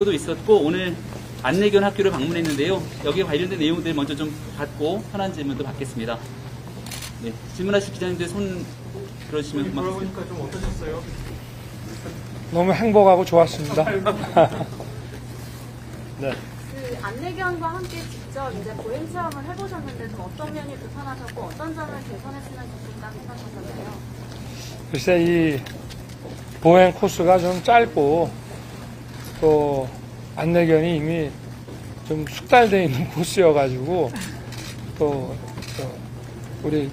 도 있었고 오늘 안내견 학교를 방문했는데요. 여기에 관련된 내용들 먼저 좀 받고 편한 질문도 받겠습니다. 네, 질문하실 기자님들 손 들어주시면 고맙습니다. 좀 어떠셨어요? 너무 행복하고 좋았습니다. 네. 그 안내견과 함께 직접 이제 보행 체험을 해보셨는데 좀 어떤 면이 불편하셨고 어떤 점을 개선했으면 좋겠다 생각하셨나요? 글쎄 이 보행 코스가 좀 짧고 또 안내견이 이미 좀 숙달되어 있는 코스여가지고 또 우리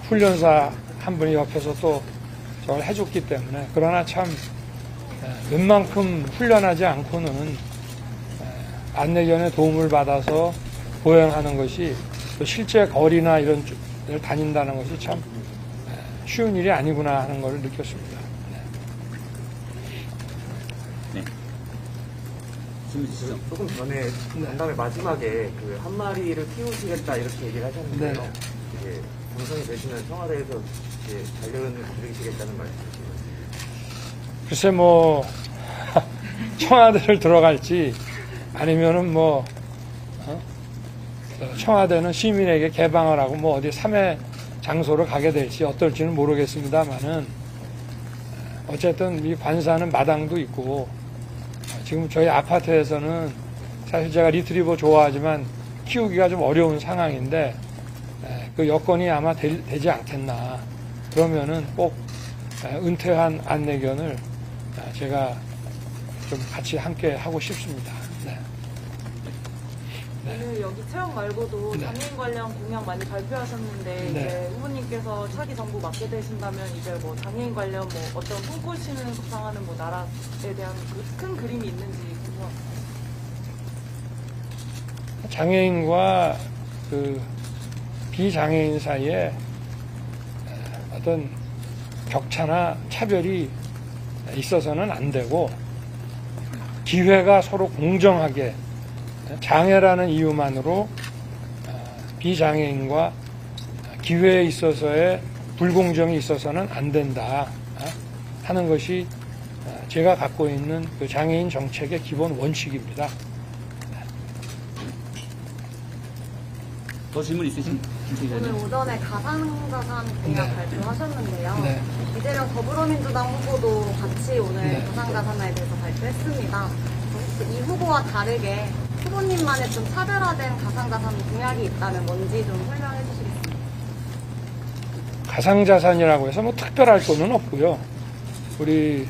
훈련사 한 분이 옆에서 또 저걸 해줬기 때문에 그러나 참 웬만큼 훈련하지 않고는 안내견의 도움을 받아서 보행하는 것이 또 실제 거리나 이런 데를 다닌다는 것이 참 쉬운 일이 아니구나 하는 걸 느꼈습니다. 네. 질문 주시죠. 조금 전에 간담회 마지막에 그 한 마리를 키우시겠다 이렇게 얘기를 하셨는데요. 네. 이게 당선이 되시면 청와대에서 이제 반려견을 기르시겠다는 말씀이시죠? 글쎄 뭐 청와대를 들어갈지 아니면은 뭐 청와대는 시민에게 개방을 하고 뭐 어디 3회 장소로 가게 될지 어떨지는 모르겠습니다만은 어쨌든 이 관사는 마당도 있고 지금 저희 아파트에서는 사실 제가 리트리버 좋아하지만 키우기가 좀 어려운 상황인데 그 여건이 아마 되지 않겠나. 그러면은 꼭 은퇴한 안내견을 제가 좀 같이 함께 하고 싶습니다. 네. 오늘 여기 체험 말고도 네. 장애인 관련 공약 많이 발표하셨는데 네. 이제 후보님께서 차기 정부 맡게 되신다면 이제 뭐 장애인 관련 뭐 어떤 꿈꾸시는 구상하는 뭐 나라에 대한 큰 그림이 있는지 궁금합니다. 장애인과 그 비장애인 사이에 어떤 격차나 차별이 있어서는 안 되고 기회가 서로 공정하게 장애라는 이유만으로 비장애인과 기회에 있어서의 불공정이 있어서는 안 된다 하는 것이 제가 갖고 있는 그 장애인 정책의 기본 원칙입니다. 더 질문 있으신 김 오늘 기자님? 오전에 가상자산 공약 네. 발표하셨는데요. 네. 이재명 더불어민주당 후보도 같이 오늘 네. 가상자산에 대해서 발표했습니다. 혹시 이 후보와 다르게 후보님만의 좀 차별화된 가상자산 공약이 있다면 뭔지 좀 설명해 주시겠습니까? 가상자산이라고 해서 뭐 특별할 거는 없고요. 우리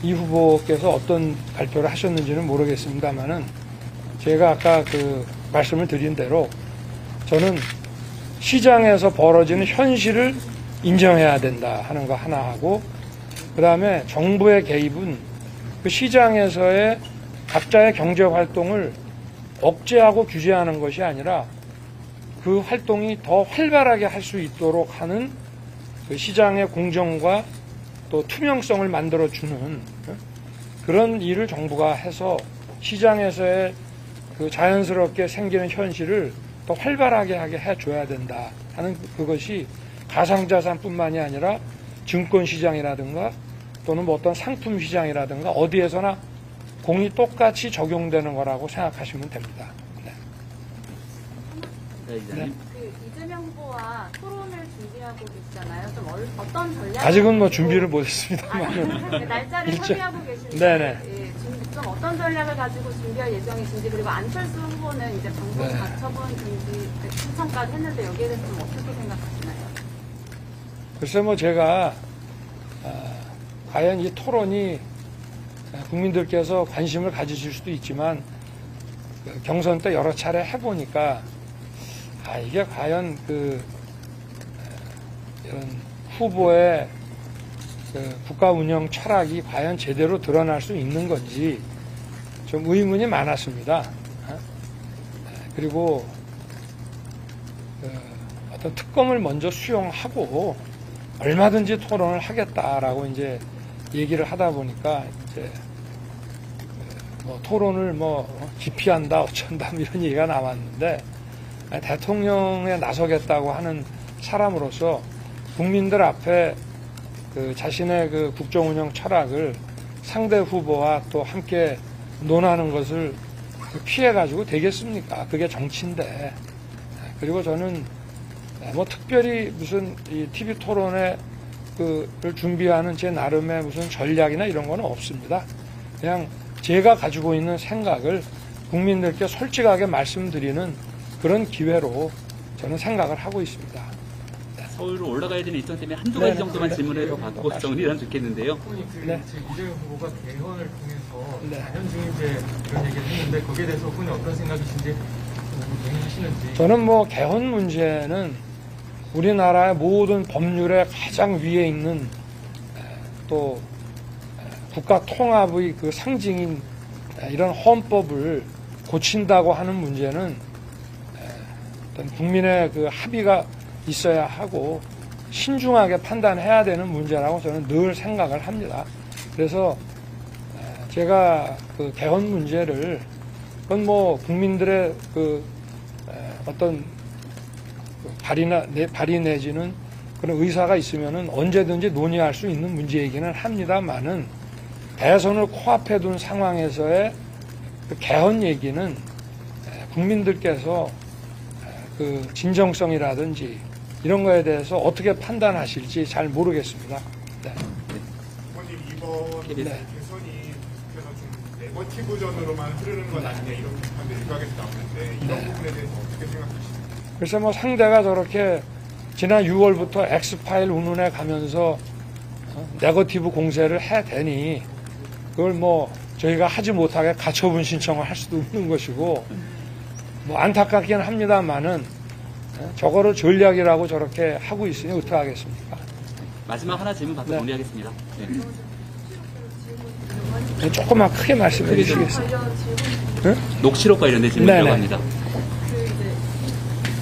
이 후보께서 어떤 발표를 하셨는지는 모르겠습니다만은 제가 아까 그 말씀을 드린 대로 저는 시장에서 벌어지는 현실을 인정해야 된다 하는 거 하나 하고 그 다음에 정부의 개입은 그 시장에서의 각자의 경제 활동을 억제하고 규제하는 것이 아니라 그 활동이 더 활발하게 할 수 있도록 하는 그 시장의 공정과 또 투명성을 만들어주는 그런 일을 정부가 해서 시장에서의 그 자연스럽게 생기는 현실을 더 활발하게 하게 해줘야 된다 하는 그것이 가상자산뿐만이 아니라 증권시장이라든가 또는 뭐 어떤 상품시장이라든가 어디에서나 공이 똑같이 적용되는 거라고 생각하시면 됩니다. 네. 네, 기자님. 그 이재명 후보와 토론을 준비하고 계시잖아요. 좀 어떤 전략? 아직은 뭐 준비를 못했습니다만 날짜를 일정- 협의하고 계신데 네네. 예, 좀 어떤 전략을 가지고 준비할 예정이신지 그리고 안철수 후보는 이제 방송 네. 가처분 금지 신청까지 했는데 여기에 대해서 좀 어떻게 생각하시나요? 글쎄 뭐 제가 과연 이 토론이 국민들께서 관심을 가지실 수도 있지만 그 경선 때 여러 차례 해보니까 이게 과연 그 이런 후보의 그 국가 운영 철학이 과연 제대로 드러날 수 있는 건지 좀 의문이 많았습니다. 그리고 그 어떤 특검을 먼저 수용하고 얼마든지 토론을 하겠다라고 이제 얘기를 하다 보니까 이제 뭐 토론을 뭐 기피한다 어쩐다 이런 얘기가 나왔는데 대통령에 나서겠다고 하는 사람으로서 국민들 앞에 그 자신의 그 국정 운영 철학을 상대 후보와 또 함께 논하는 것을 피해가지고 되겠습니까? 그게 정치인데. 그리고 저는 뭐 특별히 무슨 이 TV 토론회 그를 준비하는 제 나름의 무슨 전략이나 이런 건 없습니다. 그냥 제가 가지고 있는 생각을 국민들께 솔직하게 말씀드리는 그런 기회로 저는 생각을 하고 있습니다. 서울로 올라가야 되는 일정 때문에 한두 가지 정도만 질문을 더 받고 정리하면 좋겠는데요. 네. 이재명 후보가 개헌을 통해서 네. 4년 중인제 이런 얘기를 했는데 거기에 대해서 후보는 어떤 생각이신지 동의하시는지. 저는 뭐 개헌 문제는 우리나라의 모든 법률의 가장 위에 있는 또 국가 통합의 그 상징인 이런 헌법을 고친다고 하는 문제는 어떤 국민의 그 합의가 있어야 하고 신중하게 판단해야 되는 문제라고 저는 늘 생각을 합니다. 그래서 제가 그 개헌 문제를 그건 뭐 국민들의 그 어떤 발의 내지는 그런 의사가 있으면은 언제든지 논의할 수 있는 문제이기는 합니다만은 대선을 코앞에 둔 상황에서의 그 개헌 얘기는 국민들께서 그 진정성이라든지 이런 거에 대해서 어떻게 판단하실지 잘 모르겠습니다. 네. 후보님 이번 네. 개선이 그래서 좀 네거티브전으로만 흐르는 건 아니냐 이런 비판도 일각에서 나오는데 이런 네. 부분에 대해서 어떻게 생각하시나요? 그래서 뭐 상대가 저렇게 지난 6월부터 엑스파일 운운해 가면서 네거티브 공세를 해대니 그걸 뭐 저희가 하지 못하게 가처분 신청을 할 수도 없는 것이고 뭐 안타깝긴 합니다만은 저거를 전략이라고 저렇게 하고 있으니 어떡하겠습니까? 마지막 하나 질문 받고 네. 정리하겠습니다. 네, 조금만 크게 말씀해 주시겠어요? 네? 녹취록 관련된 질문이라고 네네. 합니다. 그 이제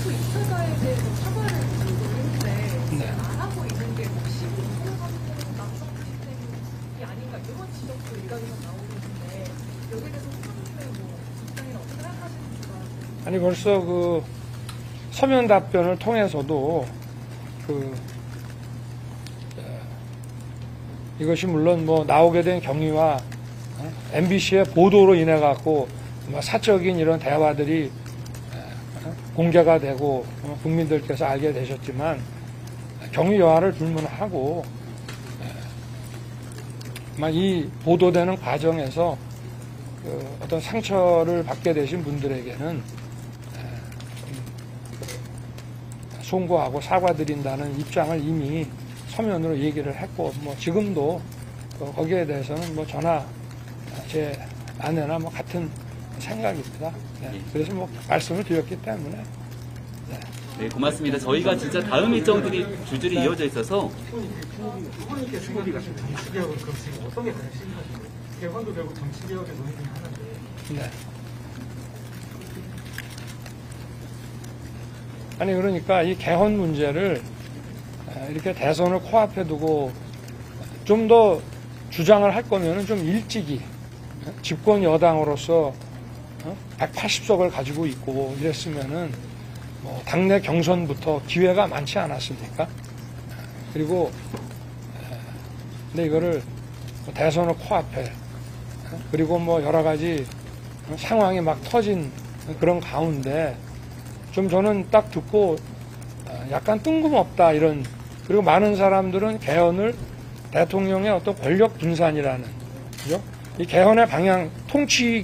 또 2차가에 대해서 사과를 요구했는데 네. 안 하고 있는 게 혹시 낙석 시스템이 아닌가 이런 지적도 일각에서 나오고 있는데 여기에 대해서 후보님의 뭐 입장이나 어떻게 생각하시는지가 아니 벌써 그 서면 답변을 통해서도 그 이것이 물론 뭐 나오게 된 경위와 MBC의 보도로 인해 갖고 사적인 이런 대화들이 공개가 되고 국민들께서 알게 되셨지만 경위 여하를 불문하고 이 보도되는 과정에서 그 어떤 상처를 받게 되신 분들에게는 송구하고 사과드린다는 입장을 이미 서면으로 얘기를 했고 뭐 지금도 거기에 대해서는 뭐 저나 제 아내나 뭐 같은 생각입니다. 네. 그래서 뭐 말씀을 드렸기 때문에 네, 고맙습니다. 저희가 진짜 다음 일정들이 줄줄이 이어져 있어서 후보님께서 생각이 같은 정치개혁은 그럼 지금 어떤 게 가장 심각한가요? 개헌도 결국 정치개혁의 논의 중에 하나인데. 네. 아니 그러니까 이 개헌 문제를 이렇게 대선을 코앞에 두고 좀 더 주장을 할 거면은 좀 일찍이 집권 여당으로서 180석을 가지고 있고 이랬으면은 뭐 당내 경선부터 기회가 많지 않았습니까? 그리고 근데 이거를 대선을 코앞에 그리고 뭐 여러 가지 상황이 막 터진 그런 가운데 좀 저는 딱 듣고 약간 뜬금없다 이런 그리고 많은 사람들은 개헌을 대통령의 어떤 권력 분산이라는 그죠? 이 개헌의 방향 통치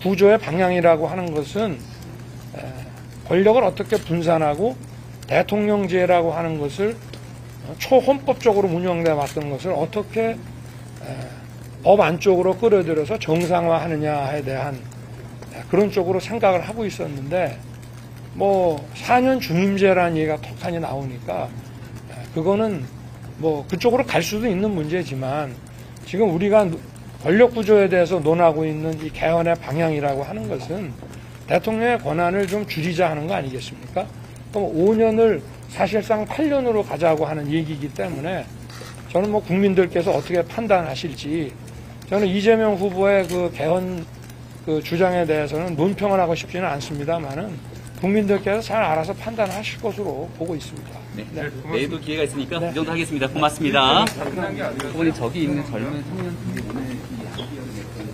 구조의 방향이라고 하는 것은 권력을 어떻게 분산하고 대통령제라고 하는 것을 초헌법적으로 운영돼 왔던 것을 어떻게 법 안쪽으로 끌어들여서 정상화하느냐에 대한 그런 쪽으로 생각을 하고 있었는데 뭐 4년 중임제라는 얘기가 턱하니 나오니까 그거는 뭐 그쪽으로 갈 수도 있는 문제지만 지금 우리가 권력 구조에 대해서 논하고 있는 이 개헌의 방향이라고 하는 것은 대통령의 권한을 좀 줄이자 하는 거 아니겠습니까? 그럼 5년을 사실상 8년으로 가자고 하는 얘기이기 때문에 저는 뭐 국민들께서 어떻게 판단하실지 저는 이재명 후보의 그 개헌 그 주장에 대해서는 논평을 하고 싶지는 않습니다만은 국민들께서 잘 알아서 판단하실 것으로 보고 있습니다. 네. 내일도 기회가 있으니까 네. 이 정도 하겠습니다. 고맙습니다. 후보님 저기 있는 젊은 청년 분들은 소비형 몇 번.